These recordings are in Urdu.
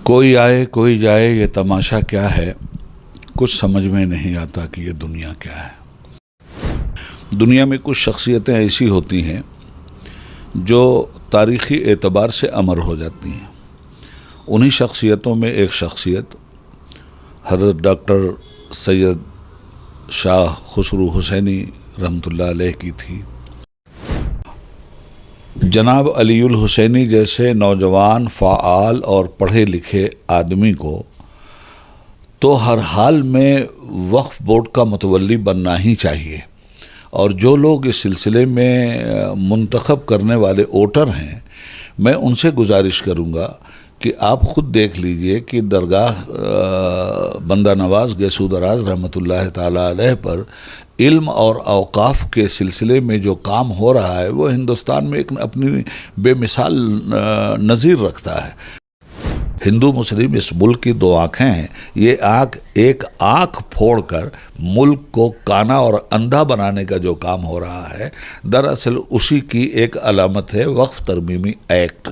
کوئی آئے کوئی جائے یہ تماشا کیا ہے، کچھ سمجھ میں نہیں آتا کہ یہ دنیا کیا ہے۔ دنیا میں کچھ شخصیتیں ایسی ہوتی ہیں جو تاریخی اعتبار سے امر ہو جاتی ہیں۔ انہی شخصیتوں میں ایک شخصیت حضرت ڈاکٹر سید شاہ خسرو حسینی رحمۃ اللہ علیہ کی تھی۔ جناب علی الحسینی جیسے نوجوان فعال اور پڑھے لکھے آدمی کو تو ہر حال میں وقف بورڈ کا متولی بننا ہی چاہیے، اور جو لوگ اس سلسلے میں منتخب کرنے والے ووٹر ہیں، میں ان سے گزارش کروں گا کہ آپ خود دیکھ لیجئے کہ درگاہ بندہ نواز گیسو دراز رحمۃ اللہ تعالی علیہ پر علم اور اوقاف کے سلسلے میں جو کام ہو رہا ہے وہ ہندوستان میں ایک اپنی بے مثال نظیر رکھتا ہے۔ ہندو مسلم اس ملک کی دو آنکھیں ہیں، یہ ایک آنکھ پھوڑ کر ملک کو کانا اور اندھا بنانے کا جو کام ہو رہا ہے، دراصل اسی کی ایک علامت ہے وقف ترمیمی ایکٹ۔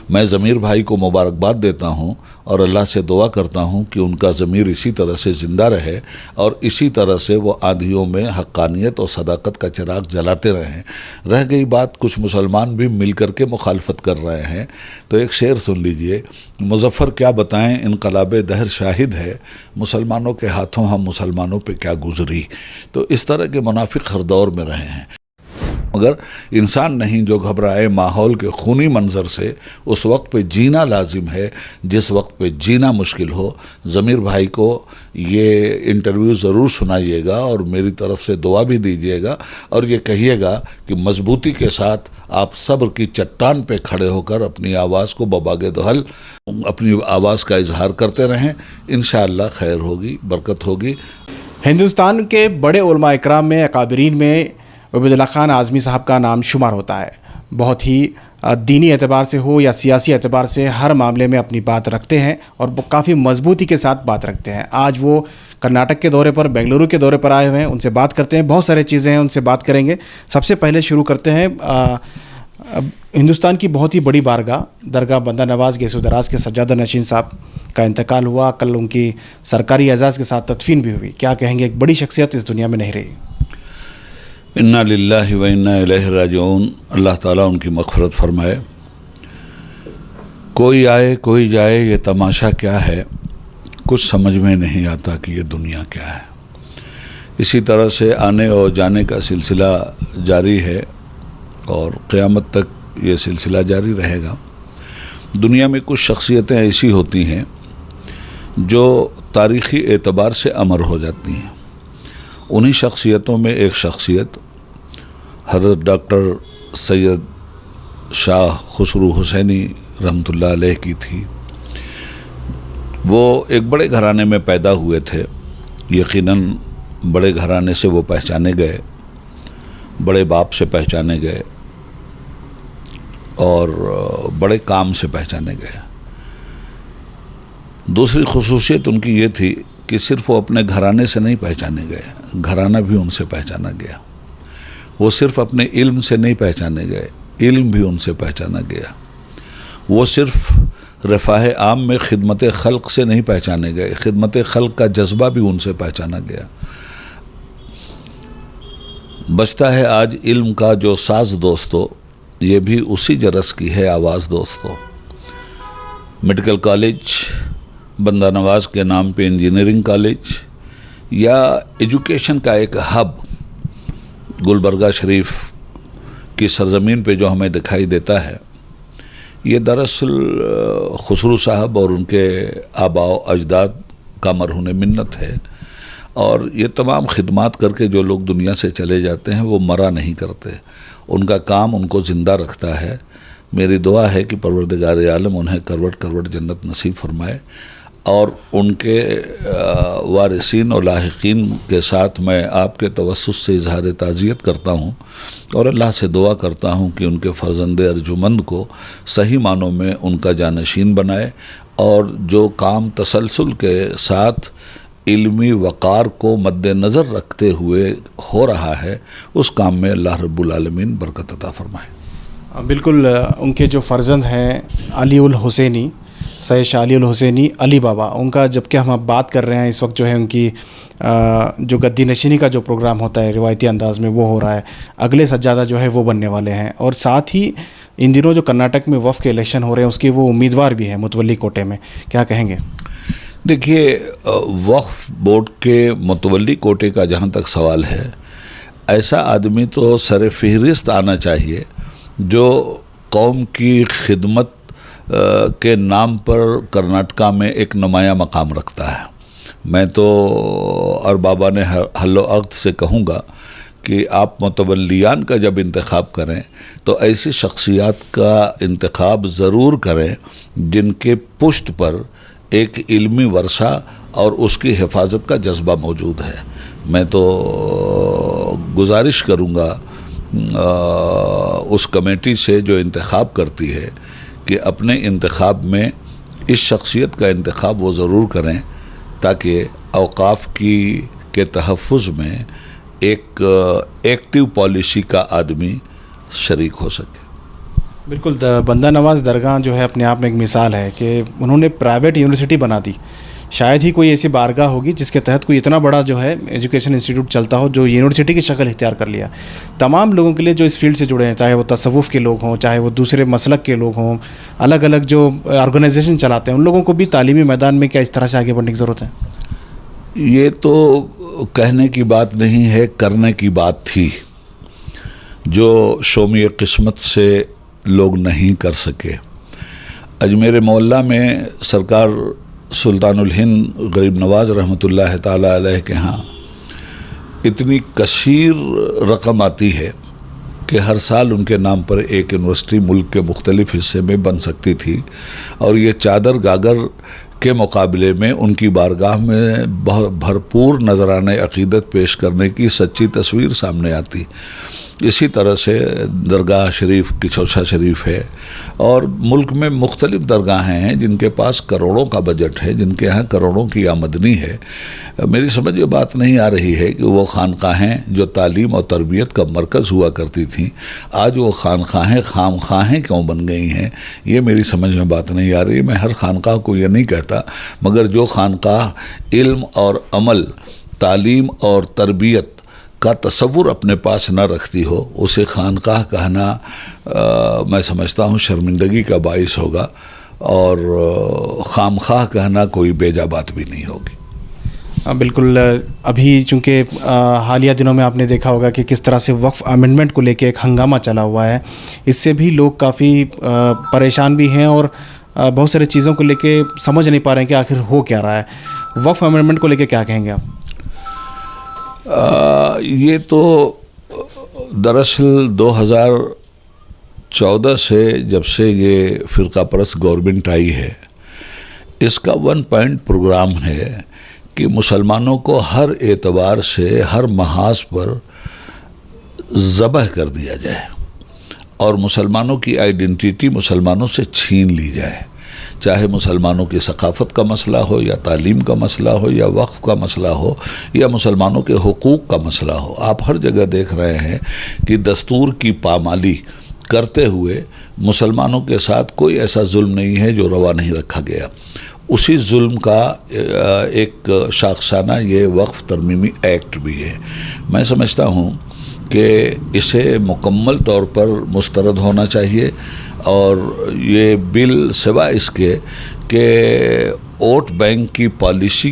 میں ضمیر بھائی کو مبارکباد دیتا ہوں اور اللہ سے دعا کرتا ہوں کہ ان کا ضمیر اسی طرح سے زندہ رہے اور اسی طرح سے وہ آندھیوں میں حقانیت اور صداقت کا چراغ جلاتے رہیں۔ رہ گئی بات کچھ مسلمان بھی مل کر کے مخالفت کر رہے ہیں، تو ایک شعر سن لیجئے۔ مظفر کیا بتائیں انقلاب دہر شاہد ہے، مسلمانوں کے ہاتھوں ہم مسلمانوں پہ کیا گزری۔ تو اس طرح کے منافق ہر دور میں رہے ہیں، مگر انسان نہیں جو گھبرائے ماحول کے خونی منظر سے۔ اس وقت پہ جینا لازم ہے جس وقت پہ جینا مشکل ہو۔ ضمیر بھائی کو یہ انٹرویو ضرور سنائیے گا اور میری طرف سے دعا بھی دیجیے گا، اور یہ کہیے گا کہ مضبوطی کے ساتھ آپ صبر کی چٹان پہ کھڑے ہو کر اپنی آواز کو بباغ دہل اپنی آواز کا اظہار کرتے رہیں۔ انشاءاللہ خیر ہوگی، برکت ہوگی۔ ہندوستان کے بڑے علماء اکرام میں اکابرین میں عبید اللہ خان اعظمی صاحب کا نام شمار ہوتا ہے۔ بہت ہی دینی اعتبار سے ہو یا سیاسی اعتبار سے ہر معاملے میں اپنی بات رکھتے ہیں اور کافی مضبوطی کے ساتھ بات رکھتے ہیں۔ آج وہ کرناٹک کے دورے پر، بنگلورو کے دورے پر آئے ہوئے ہیں، ان سے بات کرتے ہیں۔ بہت سارے چیزیں ہیں، ان سے بات کریں گے۔ سب سے پہلے شروع کرتے ہیں ہندوستان کی بہت ہی بڑی بارگاہ درگاہ بندہ نواز گیسو دراز کے سجادہ نشین صاحب کا انتقال ہوا۔ کل ان کی سرکاری اعزاز کے ساتھ تدفین بھی ہوئی۔ کیا کہیں گے، ایک بڑی شخصیت اس دنیا میں نہیں رہی۔ انا للہ و انا الیہ راجعون۔ اللہ تعالیٰ ان کی مغفرت فرمائے۔ کوئی آئے کوئی جائے یہ تماشا کیا ہے، کچھ سمجھ میں نہیں آتا کہ یہ دنیا کیا ہے۔ اسی طرح سے آنے اور جانے کا سلسلہ جاری ہے اور قیامت تک یہ سلسلہ جاری رہے گا۔ دنیا میں کچھ شخصیتیں ایسی ہوتی ہیں جو تاریخی اعتبار سے امر ہو جاتی ہیں۔ انہی شخصیتوں میں ایک شخصیت حضرت ڈاکٹر سید شاہ خسرو حسینی رحمۃ اللہ علیہ کی تھی۔ وہ ایک بڑے گھرانے میں پیدا ہوئے تھے، یقیناً بڑے گھرانے سے وہ پہچانے گئے، بڑے باپ سے پہچانے گئے اور بڑے کام سے پہچانے گئے۔ دوسری خصوصیت ان کی یہ تھی کہ صرف وہ اپنے گھرانے سے نہیں پہچانے گئے، گھرانہ بھی ان سے پہچانا گیا۔ وہ صرف اپنے علم سے نہیں پہچانے گئے، علم بھی ان سے پہچانا گیا۔ وہ صرف رفاہ عام میں خدمت خلق سے نہیں پہچانے گئے، خدمت خلق کا جذبہ بھی ان سے پہچانا گیا۔ بچتا ہے آج علم کا جو ساز دوستو، یہ بھی اسی جرس کی ہے آواز دوستو۔ میڈیکل کالج بندہ نواز کے نام پہ انجینئرنگ کالج یا ایجوکیشن کا ایک ہب گلبرگہ شریف کی سرزمین پہ جو ہمیں دکھائی دیتا ہے، یہ دراصل خسرو صاحب اور ان کے آباء و اجداد کا مرہون منت ہے۔ اور یہ تمام خدمات کر کے جو لوگ دنیا سے چلے جاتے ہیں وہ مرا نہیں کرتے، ان کا کام ان کو زندہ رکھتا ہے۔ میری دعا ہے کہ پروردگار عالم انہیں کروٹ کروٹ جنت نصیب فرمائے، اور ان کے وارثین اور لاحقین کے ساتھ میں آپ کے توسط سے اظہار تعزیت کرتا ہوں اور اللہ سے دعا کرتا ہوں کہ ان کے فرزند ارجمند کو صحیح معنوں میں ان کا جانشین بنائے، اور جو کام تسلسل کے ساتھ علمی وقار کو مد نظر رکھتے ہوئے ہو رہا ہے، اس کام میں اللہ رب العالمین برکت عطا فرمائے۔ بالکل ان کے جو فرزند ہیں علی الحسینی، سید شاہ علی الحسینی علی بابا، ان کا جب کہ ہم اب بات کر رہے ہیں اس وقت جو ہے ان کی جو گدی نشینی کا جو پروگرام ہوتا ہے روایتی انداز میں وہ ہو رہا ہے، اگلے سجادہ جو ہے وہ بننے والے ہیں، اور ساتھ ہی ان دنوں جو کرناٹک میں وفد کے الیکشن ہو رہے ہیں اس کے وہ امیدوار بھی ہیں متولی کوٹے میں، کیا کہیں گے؟ دیکھیے، وقف بورڈ کے متولی کوٹے کا جہاں تک سوال ہے، ایسا آدمی تو سر فہرست آنا چاہیے جو قوم کی خدمت کے نام پر کرناٹکا میں ایک نمایاں مقام رکھتا ہے۔ میں تو بابا نے حل و عقد سے کہوں گا کہ آپ متولیان کا جب انتخاب کریں تو ایسی شخصیات کا انتخاب ضرور کریں جن کے پشت پر ایک علمی ورثہ اور اس کی حفاظت کا جذبہ موجود ہے۔ میں تو گزارش کروں گا اس کمیٹی سے جو انتخاب کرتی ہے کہ اپنے انتخاب میں اس شخصیت کا انتخاب وہ ضرور کریں تاکہ اوقاف کے تحفظ میں ایک ایکٹیو پالیسی کا آدمی شریک ہو سکے۔ بالکل، بندہ نواز درگاہ جو ہے اپنے آپ میں ایک مثال ہے کہ انہوں نے پرائیویٹ یونیورسٹی بنا دی۔ شاید ہی کوئی ایسی بارگاہ ہوگی جس کے تحت کوئی اتنا بڑا جو ہے ایجوکیشن انسٹیٹیوٹ چلتا ہو جو یونیورسٹی کی شکل اختیار کر لیا۔ تمام لوگوں کے لیے جو اس فیلڈ سے جڑے ہیں، چاہے وہ تصوف کے لوگ ہوں، چاہے وہ دوسرے مسلک کے لوگ ہوں، الگ الگ جو آرگنائزیشن چلاتے ہیں، ان لوگوں کو بھی تعلیمی میدان میں کیا اس طرح سے آگے بڑھنے کی ضرورت ہے؟ یہ تو کہنے کی بات نہیں ہے، کرنے کی بات تھی جو شومی قسمت سے لوگ نہیں کر سکے۔ اجمیر معلیٰ میں سرکار سلطان الہند غریب نواز رحمۃ اللہ تعالی علیہ کے ہاں اتنی کثیر رقم آتی ہے کہ ہر سال ان کے نام پر ایک یونیورسٹی ملک کے مختلف حصے میں بن سکتی تھی، اور یہ چادر گاگر کے مقابلے میں ان کی بارگاہ میں بہت بھرپور نذرانہ عقیدت پیش کرنے کی سچی تصویر سامنے آتی۔ اسی طرح سے درگاہ شریف کچھوچھا شریف ہے، اور ملک میں مختلف درگاہیں ہیں جن کے پاس کروڑوں کا بجٹ ہے، جن کے ہاں کروڑوں کی آمدنی ہے۔ میری سمجھ میں بات نہیں آ رہی ہے کہ وہ خانقاہیں جو تعلیم اور تربیت کا مرکز ہوا کرتی تھیں، آج وہ خانقاہیں خام خواہیں کیوں بن گئی ہیں، یہ میری سمجھ میں بات نہیں آ رہی۔ میں ہر خانقاہ کو یہ نہیں کہتا، مگر جو خانقاہ علم اور عمل، تعلیم اور تربیت کا تصور اپنے پاس نہ رکھتی ہو، اسے خانقاہ کہنا میں سمجھتا ہوں شرمندگی کا باعث ہوگا، اور خام خواہ کہنا کوئی بیجا بات بھی نہیں ہوگی۔ بالکل، ابھی چونکہ حالیہ دنوں میں آپ نے دیکھا ہوگا کہ کس طرح سے وقف امینڈمنٹ کو لے کے ایک ہنگامہ چلا ہوا ہے، اس سے بھی لوگ کافی پریشان بھی ہیں اور بہت ساری چیزوں کو لے کے سمجھ نہیں پا رہے ہیں کہ آخر ہو کیا رہا ہے۔ وقف امینڈمنٹ کو لے کے کیا کہیں گے آپ؟ یہ تو دراصل 2014 سے جب سے یہ فرقہ پرست گورنمنٹ آئی ہے، اس کا 1 پوائنٹ پروگرام ہے کہ مسلمانوں کو ہر اعتبار سے ہر محاذ پر ذبح کر دیا جائے اور مسلمانوں کی آئیڈینٹی مسلمانوں سے چھین لی جائے، چاہے مسلمانوں کی ثقافت کا مسئلہ ہو، یا تعلیم کا مسئلہ ہو، یا وقف کا مسئلہ ہو، یا مسلمانوں کے حقوق کا مسئلہ ہو۔ آپ ہر جگہ دیکھ رہے ہیں کہ دستور کی پامالی کرتے ہوئے مسلمانوں کے ساتھ کوئی ایسا ظلم نہیں ہے جو روا نہیں رکھا گیا۔ اسی ظلم کا ایک شاخسانہ یہ وقف ترمیمی ایکٹ بھی ہے۔ میں سمجھتا ہوں کہ اسے مکمل طور پر مسترد ہونا چاہیے، اور یہ بل سوائے اس کے کہ ووٹ بینک کی پالیسی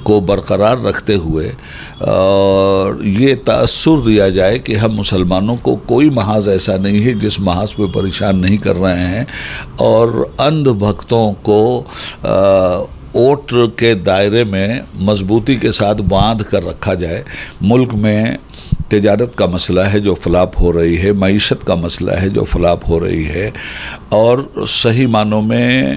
کو برقرار رکھتے ہوئے اور یہ تأثر دیا جائے کہ ہم مسلمانوں کو کوئی محاذ ایسا نہیں ہے جس محاذ پہ پریشان نہیں کر رہے ہیں، اور اندھ بھکتوں کو ووٹ کے دائرے میں مضبوطی کے ساتھ باندھ کر رکھا جائے۔ ملک میں تجارت کا مسئلہ ہے جو فلاپ ہو رہی ہے، معیشت کا مسئلہ ہے جو فلاپ ہو رہی ہے، اور صحیح معنوں میں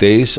23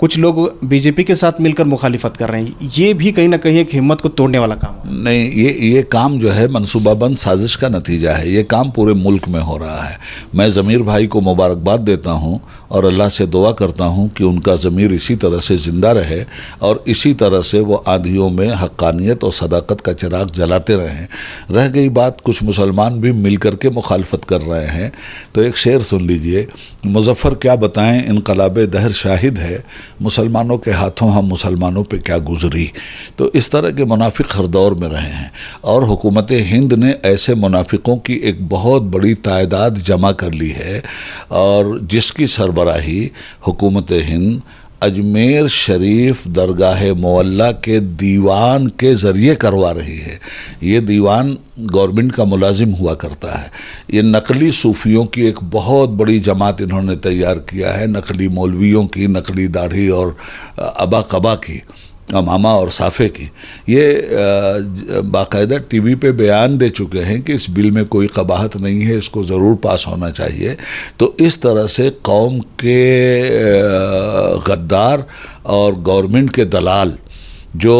کچھ لوگ بی جے پی کے ساتھ مل کر مخالفت کر رہے ہیں، یہ بھی کہیں نہ کہیں ایک ہمت کو توڑنے والا کام ہے۔ نہیں، یہ کام جو ہے منصوبہ بند سازش کا نتیجہ ہے، یہ کام پورے ملک میں ہو رہا ہے۔ میں ضمیر بھائی کو مبارکباد دیتا ہوں اور اللہ سے دعا کرتا ہوں کہ ان کا ضمیر اسی طرح سے زندہ رہے اور اسی طرح سے وہ آندھیوں میں حقانیت اور صداقت کا چراغ جلاتے رہیں۔ رہ گئی بات کچھ مسلمان بھی مل کر کے مخالفت کر رہے ہیں، تو ایک شعر سن لیجئے، مظفر کیا بتائیں انقلاب دہر شاہد ہے، مسلمانوں کے ہاتھوں ہم مسلمانوں پہ کیا گزری۔ تو اس طرح کے منافق ہر دور میں رہے ہیں، اور حکومت ہند نے ایسے منافقوں کی ایک بہت بڑی تعداد جمع کر لی ہے، اور جس کی سربراہی حکومت ہند اجمیر شریف درگاہ معلیٰ کے دیوان کے ذریعے کروا رہی ہے۔ یہ دیوان گورنمنٹ کا ملازم ہوا کرتا ہے۔ یہ نقلی صوفیوں کی ایک بہت بڑی جماعت انہوں نے تیار کیا ہے، نقلی مولویوں کی، نقلی داڑھی اور ابا قبا کی، امامہ اور صافے کی۔ یہ باقاعدہ ٹی وی پہ بیان دے چکے ہیں کہ اس بل میں کوئی قباحت نہیں ہے، اس کو ضرور پاس ہونا چاہیے۔ تو اس طرح سے قوم کے غدار اور گورنمنٹ کے دلال جو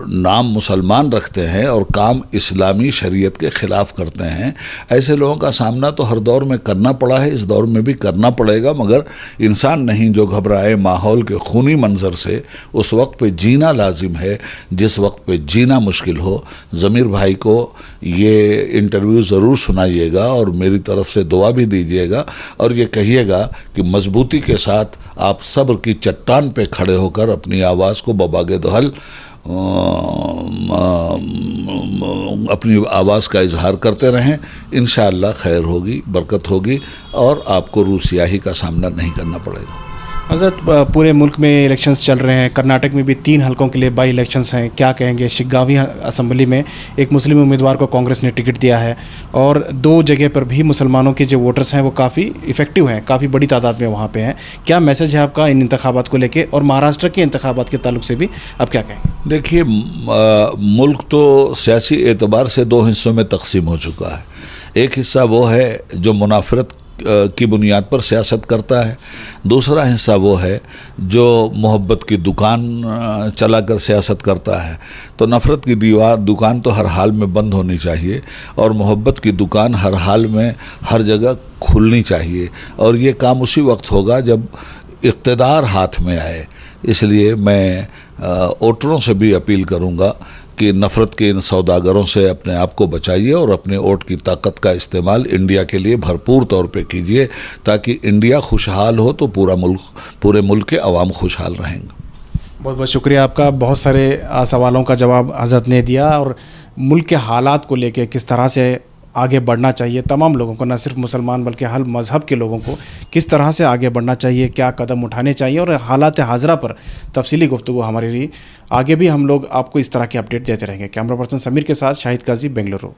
نام مسلمان رکھتے ہیں اور کام اسلامی شریعت کے خلاف کرتے ہیں، ایسے لوگوں کا سامنا تو ہر دور میں کرنا پڑا ہے، اس دور میں بھی کرنا پڑے گا، مگر انسان نہیں جو گھبرائے ماحول کے خونی منظر سے۔ اس وقت پہ جینا لازم ہے جس وقت پہ جینا مشکل ہو۔ ضمیر بھائی کو یہ انٹرویو ضرور سنائیے گا اور میری طرف سے دعا بھی دیجیے گا، اور یہ کہیے گا کہ مضبوطی کے ساتھ آپ صبر کی چٹان پہ کھڑے ہو کر اپنی آواز کو بباغ دہل اپنی آواز کا اظہار کرتے رہیں۔ انشاءاللہ خیر ہوگی، برکت ہوگی، اور آپ کو روح سیاہی کا سامنا نہیں کرنا پڑے گا۔ حضرت پورے ملک میں الیکشنز چل رہے ہیں، کرناٹک میں بھی 3 حلقوں کے لیے بائی الیکشنز ہیں، کیا کہیں گے؟ شگاوی اسمبلی میں ایک مسلم امیدوار کو کانگریس نے ٹکٹ دیا ہے، اور 2 جگہ پر بھی مسلمانوں کے جو ووٹرز ہیں وہ کافی ایفیکٹو ہیں، کافی بڑی تعداد میں وہاں پہ ہیں۔ کیا میسج ہے آپ کا ان انتخابات کو لے کے، اور مہاراشٹر کے انتخابات کے تعلق سے بھی آپ کیا کہیں؟ دیکھیے، ملک تو سیاسی اعتبار سے 2 حصوں میں تقسیم ہو چکا ہے۔ ایک حصہ وہ ہے جو منافرت کی بنیاد پر سیاست کرتا ہے، دوسرا حصہ وہ ہے جو محبت کی دکان چلا کر سیاست کرتا ہے۔ تو نفرت کی دکان تو ہر حال میں بند ہونی چاہیے، اور محبت کی دکان ہر حال میں ہر جگہ کھلنی چاہیے، اور یہ کام اسی وقت ہوگا جب اقتدار ہاتھ میں آئے۔ اس لیے میں ووٹروں سے بھی اپیل کروں گا کہ نفرت کے ان سوداگروں سے اپنے آپ کو بچائیے، اور اپنے ووٹ کی طاقت کا استعمال انڈیا کے لیے بھرپور طور پہ کیجیے، تاکہ انڈیا خوشحال ہو تو پورے ملک کے عوام خوشحال رہیں گے۔ بہت بہت شکریہ آپ کا، بہت سارے سوالوں کا جواب حضرت نے دیا، اور ملک کے حالات کو لے کے کس طرح سے آگے بڑھنا چاہیے تمام لوگوں کو، نہ صرف مسلمان بلکہ ہر مذہب کے لوگوں کو کس طرح سے آگے بڑھنا چاہیے، کیا قدم اٹھانے چاہیے، اور حالات حاضرہ پر تفصیلی گفتگو ہمارے لیے۔ آگے بھی ہم لوگ آپ کو اس طرح کے اپڈیٹ دیتے رہیں گے۔ کیمرہ پرسن سمیر کے ساتھ شاہد قاضی، بنگلورو۔